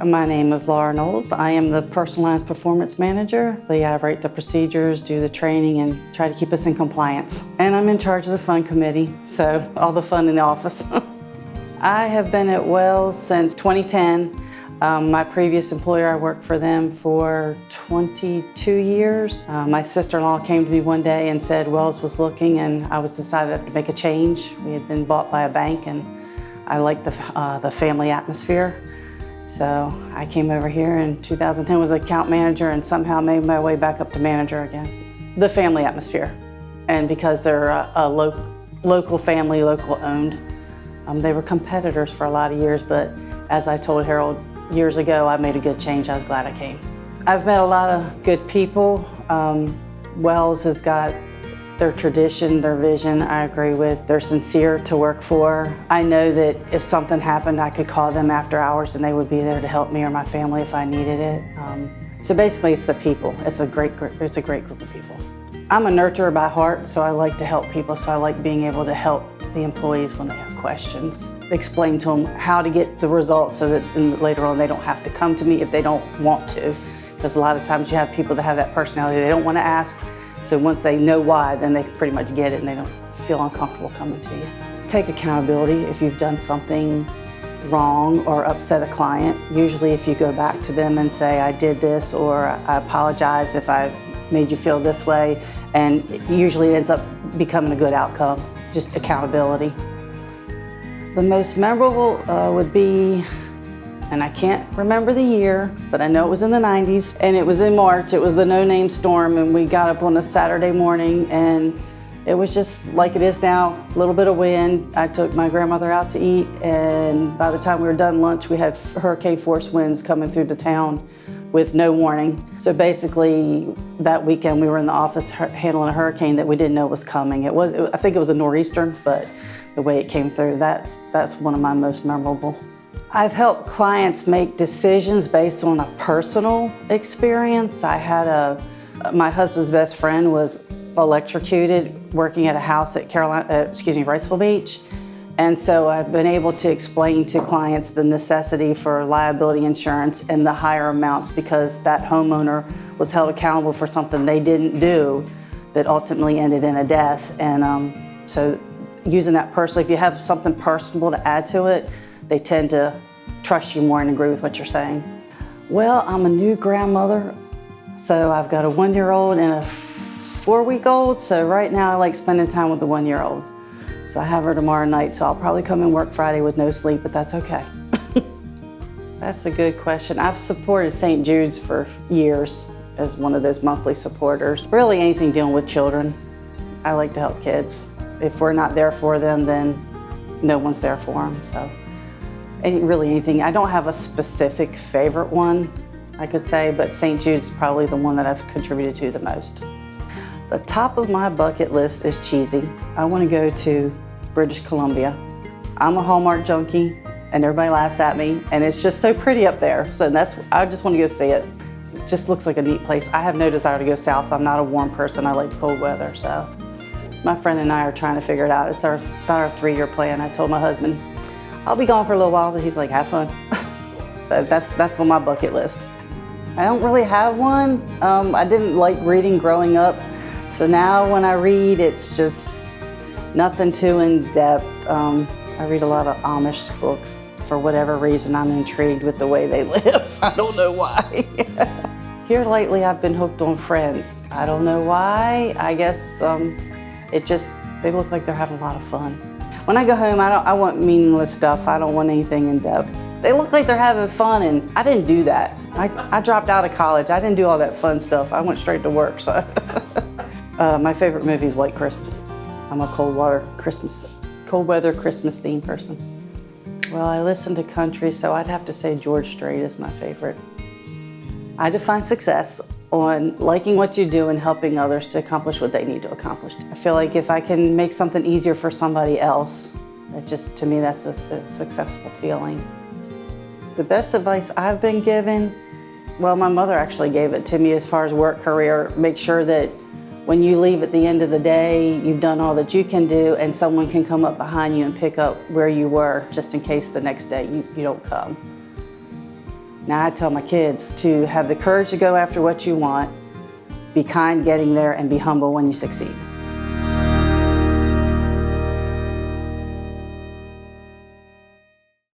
My name is Laura Knowles. I am the Personalized Performance Manager. I write the procedures, do the training, and try to keep us in compliance. And I'm in charge of the fun committee, so all the fun in the office. I have been at Wells since 2010. My previous employer, I worked for them for 22 years. My sister-in-law came to me one day and said Wells was looking, and I was decided to make a change. We had been bought by a bank, and I liked the family atmosphere. So I came over here in 2010, was an account manager, and somehow made my way back up to manager again. The family atmosphere, and because they're a local family, local owned, they were competitors for a lot of years, but as I told Harold years ago, I made a good change. I was glad I came. I've met a lot of good people. Wells has got their tradition, their vision, I agree with. They're sincere to work for. I know that if something happened, I could call them after hours and they would be there to help me or my family if I needed it. So basically it's the people. It's a great group of people. I'm a nurturer by heart, so I like to help people, so I like being able to help the employees when they have questions. Explain to them how to get the results so that later on they don't have to come to me if they don't want to. Because a lot of times you have people that have that personality, they don't want to ask. So once they know why, then they pretty much get it and they don't feel uncomfortable coming to you. Take accountability if you've done something wrong or upset a client. Usually if you go back to them and say, I did this, or I apologize if I made you feel this way, and usually it ends up becoming a good outcome, just accountability. The most memorable would be, and I can't remember the year, but I know it was in the 90s, and it was in March. It was the no-name storm, and we got up on a Saturday morning, and it was just like it is now, a little bit of wind. I took my grandmother out to eat, and by the time we were done lunch, we had hurricane force winds coming through the town with no warning. So basically, that weekend we were in the office handling a hurricane that we didn't know was coming. I think it was a nor'easter, but the way it came through, that's one of my most memorable. I've helped clients make decisions based on a personal experience. My husband's best friend was electrocuted working at a house at Riceville Beach. And so I've been able to explain to clients the necessity for liability insurance and the higher amounts because that homeowner was held accountable for something they didn't do that ultimately ended in a death. And so using that personally, if you have something personal to add to it, they tend to trust you more and agree with what you're saying. Well, I'm a new grandmother, so I've got a 1-year-old and a 4-week-old, so right now I like spending time with the 1-year-old. So I have her tomorrow night, so I'll probably come and work Friday with no sleep, but that's okay. That's a good question. I've supported St. Jude's for years as one of those monthly supporters. Really anything dealing with children. I like to help kids. If we're not there for them, then no one's there for them, so. Really anything. I don't have a specific favorite one, I could say, but St. Jude's probably the one that I've contributed to the most. The top of my bucket list is cheesy. I want to go to British Columbia. I'm a Hallmark junkie, and everybody laughs at me, and it's just so pretty up there, so I just want to go see it. It just looks like a neat place. I have no desire to go south. I'm not a warm person. I like the cold weather, so. My friend and I are trying to figure it out. It's about our 3-year plan. I told my husband, I'll be gone for a little while, but he's like, have fun. So that's on my bucket list. I don't really have one. I didn't like reading growing up. So now when I read, it's just nothing too in-depth. I read a lot of Amish books. For whatever reason, I'm intrigued with the way they live. I don't know why. Here lately, I've been hooked on Friends. I don't know why. I guess they look like they're having a lot of fun. When I go home, I want meaningless stuff. I don't want anything in depth. They look like they're having fun, and I didn't do that. I dropped out of college. I didn't do all that fun stuff. I went straight to work, so. My favorite movie is White Christmas. I'm a cold weather Christmas theme person. Well, I listen to country, so I'd have to say George Strait is my favorite. I define success on liking what you do and helping others to accomplish what they need to accomplish. I feel like if I can make something easier for somebody else, to me, that's a successful feeling. The best advice I've been given, well, my mother actually gave it to me as far as work career. Make sure that when you leave at the end of the day, you've done all that you can do, and someone can come up behind you and pick up where you were, just in case the next day you don't come. Now I tell my kids to have the courage to go after what you want, be kind getting there, and be humble when you succeed.